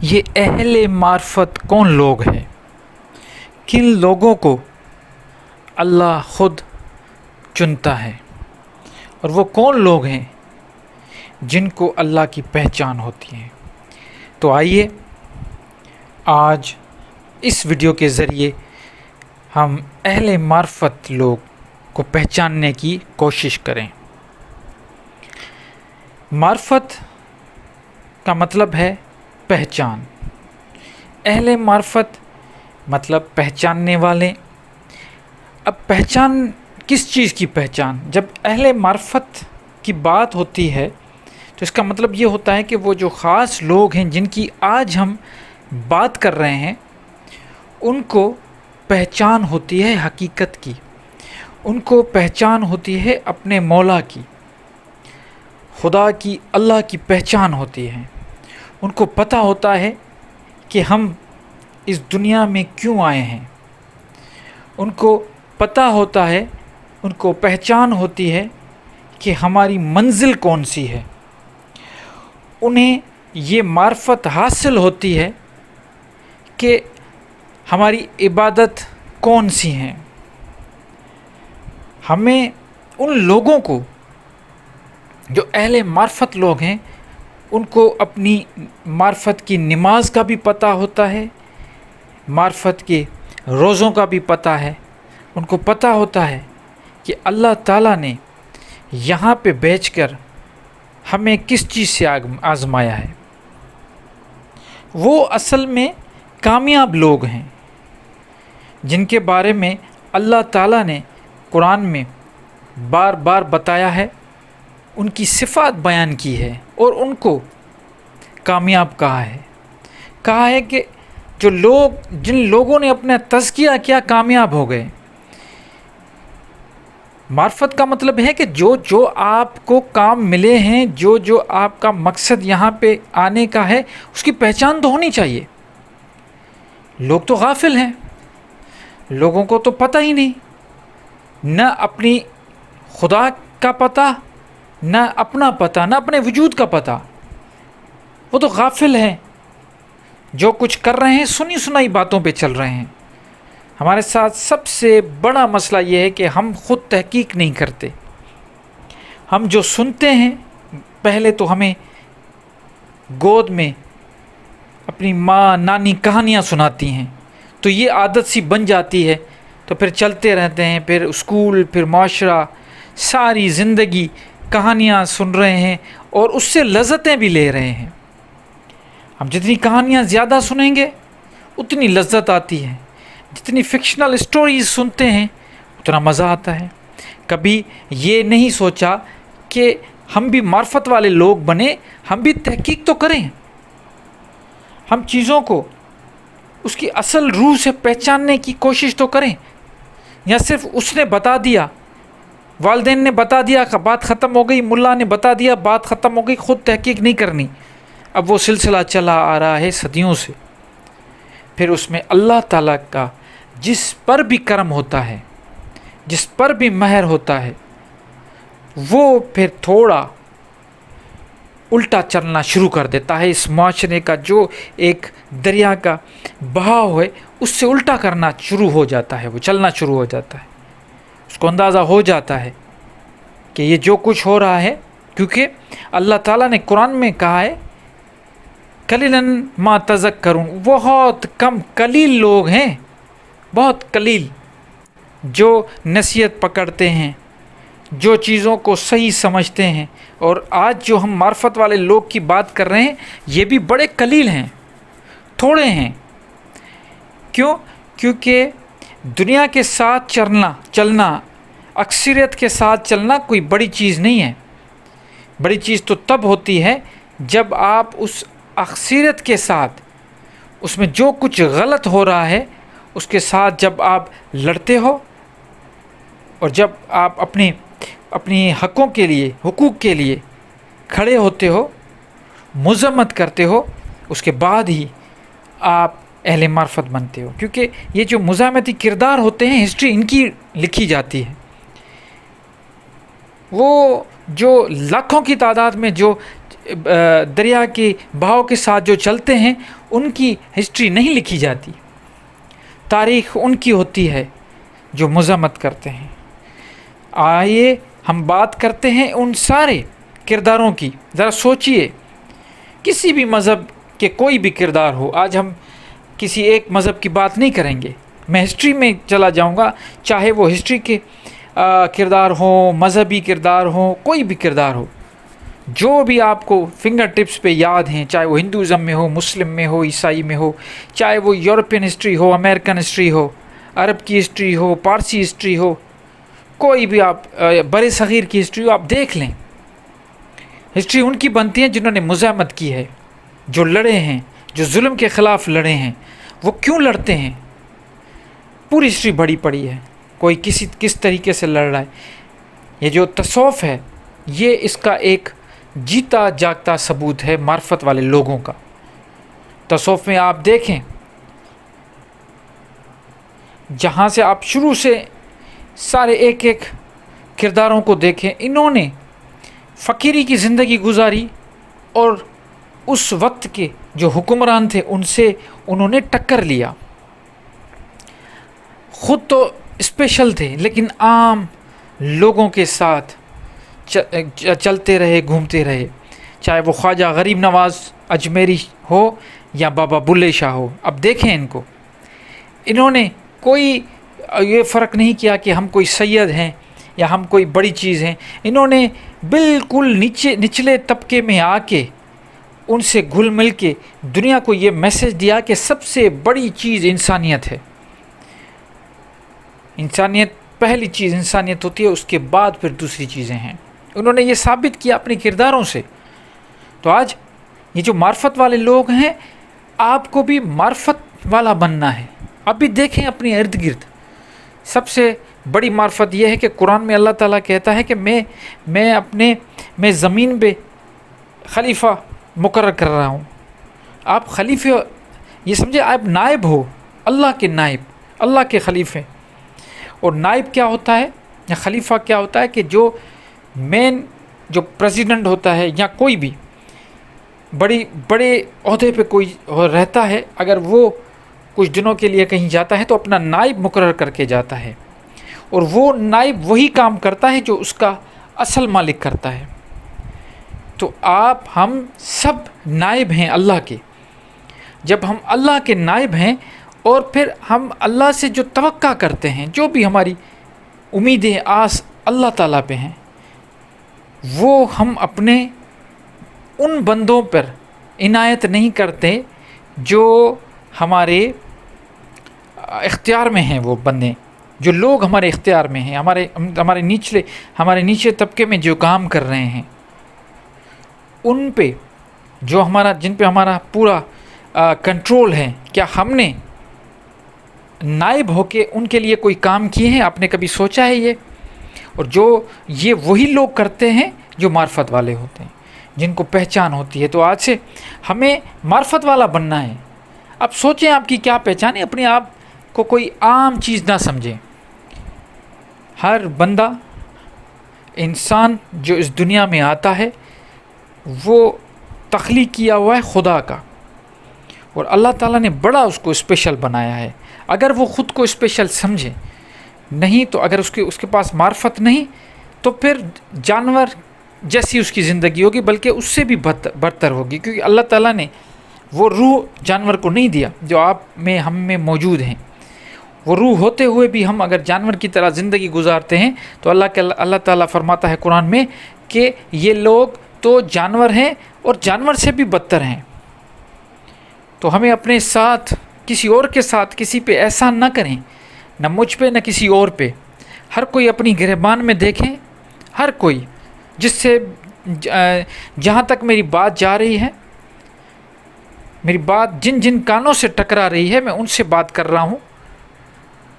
یہ اہل معرفت کون لوگ ہیں؟ کن لوگوں کو اللہ خود چنتا ہے؟ اور وہ کون لوگ ہیں جن کو اللہ کی پہچان ہوتی ہے؟ تو آئیے آج اس ویڈیو کے ذریعے ہم اہل معرفت لوگ کو پہچاننے کی کوشش کریں۔ معرفت کا مطلب ہے پہچان۔ اہل معرفت مطلب پہچاننے والے۔ اب پہچان کس چیز کی پہچان؟ جب اہل معرفت کی بات ہوتی ہے تو اس کا مطلب یہ ہوتا ہے کہ وہ جو خاص لوگ ہیں جن کی آج ہم بات کر رہے ہیں ان کو پہچان ہوتی ہے حقیقت کی، ان کو پہچان ہوتی ہے اپنے مولا کی، خدا کی، اللہ کی پہچان ہوتی ہے۔ ان کو پتہ ہوتا ہے کہ ہم اس دنیا میں کیوں آئے ہیں، ان کو پتہ ہوتا ہے، ان کو پہچان ہوتی ہے کہ ہماری منزل کون سی ہے۔ انہیں یہ معرفت حاصل ہوتی ہے کہ ہماری عبادت کون سی ہیں۔ ہمیں ان لوگوں کو جو اہل معرفت لوگ ہیں ان کو اپنی معرفت کی نماز کا بھی پتہ ہوتا ہے، معرفت کے روزوں کا بھی پتہ ہے۔ ان کو پتہ ہوتا ہے کہ اللہ تعالیٰ نے یہاں پہ بھیج کر ہمیں کس چیز سے آزمایا ہے۔ وہ اصل میں کامیاب لوگ ہیں جن کے بارے میں اللہ تعالیٰ نے قرآن میں بار بار بتایا ہے، ان کی صفات بیان کی ہے اور ان کو کامیاب کہا ہے کہ جن لوگوں نے اپنا تزکیہ کیا کامیاب ہو گئے۔ معرفت کا مطلب ہے کہ جو آپ کو کام ملے ہیں، جو آپ کا مقصد یہاں پہ آنے کا ہے، اس کی پہچان تو ہونی چاہیے۔ لوگ تو غافل ہیں، لوگوں کو تو پتہ ہی نہیں، نہ اپنی خدا کا پتہ، نہ اپنا پتہ، نہ اپنے وجود کا پتہ۔ وہ تو غافل ہیں، جو کچھ کر رہے ہیں سنی سنائی باتوں پہ چل رہے ہیں۔ ہمارے ساتھ سب سے بڑا مسئلہ یہ ہے کہ ہم خود تحقیق نہیں کرتے۔ ہم جو سنتے ہیں پہلے تو ہمیں گود میں اپنی ماں نانی کہانیاں سناتی ہیں، تو یہ عادت سی بن جاتی ہے، تو پھر چلتے رہتے ہیں، پھر اسکول، پھر معاشرہ، ساری زندگی کہانیاں سن رہے ہیں اور اس سے لذتیں بھی لے رہے ہیں۔ ہم جتنی کہانیاں زیادہ سنیں گے اتنی لذت آتی ہے، جتنی فکشنل اسٹوریز سنتے ہیں اتنا مزہ آتا ہے۔ کبھی یہ نہیں سوچا کہ ہم بھی معرفت والے لوگ بنیں، ہم بھی تحقیق تو کریں، ہم چیزوں کو اس کی اصل روح سے پہچاننے کی کوشش تو کریں۔ یا صرف اس نے بتا دیا، والدین نے بتا دیا کہ بات ختم ہو گئی، ملا نے بتا دیا بات ختم ہو گئی، خود تحقیق نہیں کرنی۔ اب وہ سلسلہ چلا آ رہا ہے صدیوں سے۔ پھر اس میں اللہ تعالیٰ کا جس پر بھی کرم ہوتا ہے، جس پر بھی مہر ہوتا ہے، وہ پھر تھوڑا الٹا چلنا شروع کر دیتا ہے۔ اس معاشرے کا جو ایک دریا کا بہاؤ ہے اس سے الٹا کرنا شروع ہو جاتا ہے، وہ چلنا شروع ہو جاتا ہے۔ اس کو اندازہ ہو جاتا ہے کہ یہ جو کچھ ہو رہا ہے، کیونکہ اللہ تعالیٰ نے قرآن میں کہا ہے قلیلاً ما تذکرون، بہت کم قلیل لوگ ہیں، بہت قلیل جو نصیحت پکڑتے ہیں، جو چیزوں کو صحیح سمجھتے ہیں۔ اور آج جو ہم معرفت والے لوگ کی بات کر رہے ہیں یہ بھی بڑے قلیل ہیں، تھوڑے ہیں۔ کیوں؟ کیونکہ دنیا کے ساتھ چلنا، اکثریت کے ساتھ چلنا کوئی بڑی چیز نہیں ہے۔ بڑی چیز تو تب ہوتی ہے جب آپ اس اکثریت کے ساتھ، اس میں جو کچھ غلط ہو رہا ہے اس کے ساتھ جب آپ لڑتے ہو، اور جب آپ اپنی حقوق کے لیے کھڑے ہوتے ہو، مذمت کرتے ہو، اس کے بعد ہی آپ اہل معرفت بنتے ہو۔ کیونکہ یہ جو مزاحمتی کردار ہوتے ہیں، ہسٹری ان کی لکھی جاتی ہے۔ وہ جو لاکھوں کی تعداد میں جو دریا کے بہاؤ کے ساتھ جو چلتے ہیں ان کی ہسٹری نہیں لکھی جاتی، تاریخ ان کی ہوتی ہے جو مذمت کرتے ہیں۔ آئیے ہم بات کرتے ہیں ان سارے کرداروں کی۔ ذرا سوچئے، کسی بھی مذہب کے کوئی بھی کردار ہو، آج ہم کسی ایک مذہب کی بات نہیں کریں گے، میں ہسٹری میں چلا جاؤں گا، چاہے وہ ہسٹری کے کردار ہوں، مذہبی کردار ہوں، کوئی بھی کردار ہو، جو بھی آپ کو فنگر ٹپس پہ یاد ہیں، چاہے وہ ہندوازم میں ہو، مسلم میں ہو، عیسائی میں ہو، چاہے وہ یورپین ہسٹری ہو، امریکن ہسٹری ہو، عرب کی ہسٹری ہو، پارسی ہسٹری ہو، کوئی بھی آپ بر صغیر کی ہسٹری ہو، آپ دیکھ لیں، ہسٹری ان کی بنتی ہے جنہوں نے مزاحمت کی ہے، جو لڑے ہیں، جو ظلم کے خلاف لڑے ہیں۔ وہ کیوں لڑتے ہیں؟ پوری ہسٹری بڑی پڑی ہے، کوئی کس طریقے سے لڑ رہا ہے۔ یہ جو تصوف ہے، یہ اس کا ایک جیتا جاگتا ثبوت ہے معرفت والے لوگوں کا۔ تصوف میں آپ دیکھیں، جہاں سے آپ شروع سے سارے ایک ایک کرداروں کو دیکھیں، انہوں نے فقیری کی زندگی گزاری اور اس وقت کے جو حکمران تھے ان سے انہوں نے ٹکر لیا۔ خود تو اسپیشل تھے لیکن عام لوگوں کے ساتھ چلتے رہے، گھومتے رہے، چاہے وہ خواجہ غریب نواز اجمیری ہو یا بابا بلے شاہ ہو۔ اب دیکھیں ان کو، انہوں نے کوئی یہ فرق نہیں کیا کہ ہم کوئی سید ہیں یا ہم کوئی بڑی چیز ہیں، انہوں نے بالکل نچلے طبقے میں آ کے ان سے گھل مل کے دنیا کو یہ میسج دیا کہ سب سے بڑی چیز انسانیت ہے، انسانیت پہلی چیز انسانیت ہوتی ہے، اس کے بعد پھر دوسری چیزیں ہیں۔ انہوں نے یہ ثابت کیا اپنے کرداروں سے۔ تو آج یہ جو معرفت والے لوگ ہیں، آپ کو بھی معرفت والا بننا ہے۔ اب بھی دیکھیں اپنے ارد گرد، سب سے بڑی معرفت یہ ہے کہ قرآن میں اللہ تعالیٰ کہتا ہے کہ میں زمین پہ خلیفہ مقرر کر رہا ہوں۔ آپ خلیفے، یہ سمجھے آپ نائب ہو، اللہ کے نائب، اللہ کے خلیفے۔ اور نائب کیا ہوتا ہے یا خلیفہ کیا ہوتا ہے؟ کہ جو مین جو پریزیڈنٹ ہوتا ہے یا کوئی بھی بڑے عہدے پہ کوئی رہتا ہے، اگر وہ کچھ دنوں کے لیے کہیں جاتا ہے تو اپنا نائب مقرر کر کے جاتا ہے، اور وہ نائب وہی کام کرتا ہے جو اس کا اصل مالک کرتا ہے۔ تو ہم سب نائب ہیں اللہ کے۔ جب ہم اللہ کے نائب ہیں اور پھر ہم اللہ سے جو توقع کرتے ہیں، جو بھی ہماری امیدیں آس اللہ تعالیٰ پہ ہیں، وہ ہم اپنے ان بندوں پر عنایت نہیں کرتے جو ہمارے اختیار میں ہیں۔ وہ بندے جو لوگ ہمارے اختیار میں ہیں، ہمارے نیچے طبقے میں جو کام کر رہے ہیں، ان پہ جن پہ ہمارا پورا کنٹرول ہے، کیا ہم نے نائب ہو کے ان کے لیے کوئی کام کیے ہیں؟ آپ نے کبھی سوچا ہے یہ؟ اور یہ وہی لوگ کرتے ہیں جو معرفت والے ہوتے ہیں، جن کو پہچان ہوتی ہے۔ تو آج سے ہمیں معرفت والا بننا ہے۔ اب سوچیں آپ کی کیا پہچان ہے، اپنے آپ کو کوئی عام چیز نہ سمجھیں۔ ہر بندہ، انسان جو اس دنیا میں آتا ہے، وہ تخلیق کیا ہوا ہے خدا کا، اور اللہ تعالیٰ نے بڑا اس کو اسپیشل بنایا ہے۔ اگر وہ خود کو اسپیشل سمجھے نہیں، تو اگر اس کے پاس معرفت نہیں، تو پھر جانور جیسی اس کی زندگی ہوگی، بلکہ اس سے بھی برتر ہوگی، کیونکہ اللہ تعالیٰ نے وہ روح جانور کو نہیں دیا جو ہم میں موجود ہیں۔ وہ روح ہوتے ہوئے بھی ہم اگر جانور کی طرح زندگی گزارتے ہیں تو اللہ تعالیٰ فرماتا ہے قرآن میں کہ یہ لوگ تو جانور ہیں اور جانور سے بھی بدتر ہیں۔ تو ہمیں اپنے ساتھ، کسی اور کے ساتھ، کسی پہ احسان نہ کریں، نہ مجھ پہ نہ کسی اور پہ۔ ہر کوئی اپنی گریبان میں دیکھیں، ہر کوئی جس سے جہاں تک میری بات جا رہی ہے، میری بات جن کانوں سے ٹکرا رہی ہے، میں ان سے بات کر رہا ہوں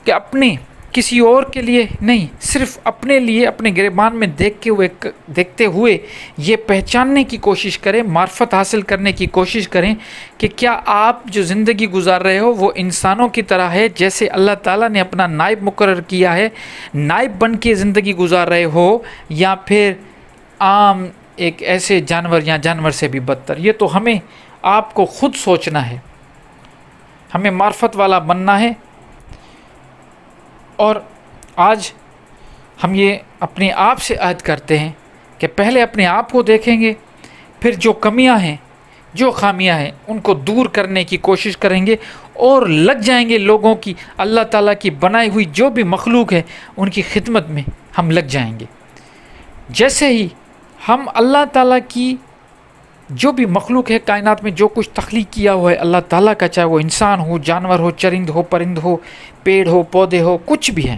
کہ اپنے کسی اور کے لیے نہیں، صرف اپنے لیے اپنے گریبان میں دیکھتے ہوئے یہ پہچاننے کی کوشش کریں، معرفت حاصل کرنے کی کوشش کریں کہ کیا آپ جو زندگی گزار رہے ہو وہ انسانوں کی طرح ہے، جیسے اللہ تعالیٰ نے اپنا نائب مقرر کیا ہے، نائب بن کے زندگی گزار رہے ہو، یا پھر عام ایک ایسے جانور یا جانور سے بھی بدتر. یہ تو ہمیں آپ کو خود سوچنا ہے، ہمیں معرفت والا بننا ہے. اور آج ہم یہ اپنے آپ سے عہد کرتے ہیں کہ پہلے اپنے آپ کو دیکھیں گے، پھر جو کمیاں ہیں، جو خامیاں ہیں، ان کو دور کرنے کی کوشش کریں گے اور لگ جائیں گے لوگوں کی، اللہ تعالیٰ کی بنائی ہوئی جو بھی مخلوق ہے ان کی خدمت میں ہم لگ جائیں گے. جیسے ہی ہم اللہ تعالیٰ کی جو بھی مخلوق ہے، کائنات میں جو کچھ تخلیق کیا ہوا ہے اللہ تعالیٰ کا، چاہے وہ انسان ہو، جانور ہو، چرند ہو، پرند ہو، پیڑ ہو، پودے ہو، کچھ بھی ہیں،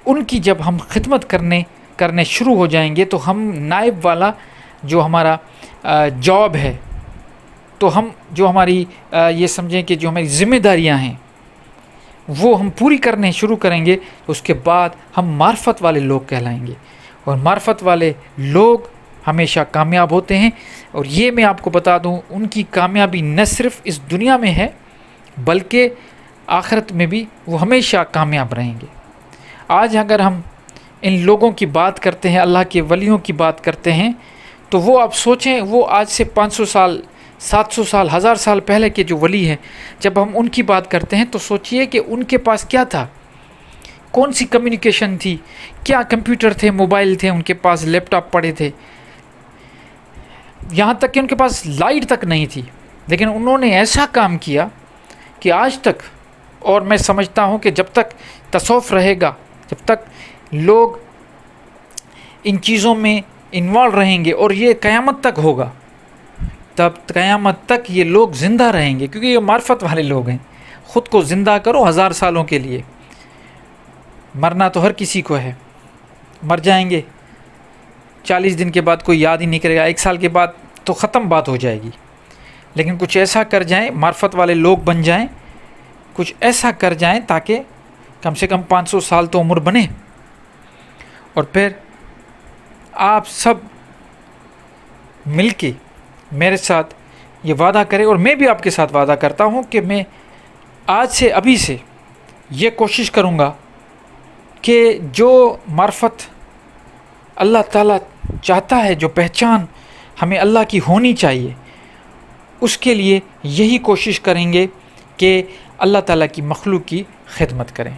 ان کی جب ہم خدمت کرنے شروع ہو جائیں گے تو ہم نائب والا جو ہمارا جاب ہے، تو ہم جو ہماری یہ سمجھیں کہ جو ہماری ذمہ داریاں ہیں وہ ہم پوری کرنے شروع کریں گے، تو اس کے بعد ہم معرفت والے لوگ کہلائیں گے. اور معرفت والے لوگ ہمیشہ کامیاب ہوتے ہیں. اور یہ میں آپ کو بتا دوں، ان کی کامیابی نہ صرف اس دنیا میں ہے بلکہ آخرت میں بھی وہ ہمیشہ کامیاب رہیں گے. آج اگر ہم ان لوگوں کی بات کرتے ہیں، اللہ کے ولیوں کی بات کرتے ہیں، تو وہ آپ سوچیں، وہ آج سے 500 سال 700 سال 1000 سال پہلے کے جو ولی ہیں، جب ہم ان کی بات کرتے ہیں تو سوچئے کہ ان کے پاس کیا تھا، کون سی کمیونیکیشن تھی، کیا کمپیوٹر تھے، موبائل تھے، ان کے پاس لیپ ٹاپ پڑے تھے، یہاں تک کہ ان کے پاس لائٹ تک نہیں تھی. لیکن انہوں نے ایسا کام کیا کہ آج تک، اور میں سمجھتا ہوں کہ جب تک تصوف رہے گا، جب تک لوگ ان چیزوں میں انوالو رہیں گے، اور یہ قیامت تک ہوگا، تب قیامت تک یہ لوگ زندہ رہیں گے، کیونکہ یہ معرفت والے لوگ ہیں. خود کو زندہ کرو 1000 سالوں کے لیے. مرنا تو ہر کسی کو ہے، مر جائیں گے، 40 دن کے بعد کوئی یاد ہی نہیں کرے گا، 1 سال کے بعد تو ختم بات ہو جائے گی. لیکن کچھ ایسا کر جائیں، معرفت والے لوگ بن جائیں، کچھ ایسا کر جائیں تاکہ کم سے کم 500 سال تو عمر بنے. اور پھر آپ سب مل کے میرے ساتھ یہ وعدہ کریں، اور میں بھی آپ کے ساتھ وعدہ کرتا ہوں کہ میں آج سے، ابھی سے یہ کوشش کروں گا کہ جو معرفت اللہ تعالیٰ چاہتا ہے، جو پہچان ہمیں اللہ کی ہونی چاہیے، اس کے لیے یہی کوشش کریں گے کہ اللہ تعالیٰ کی مخلوق کی خدمت کریں.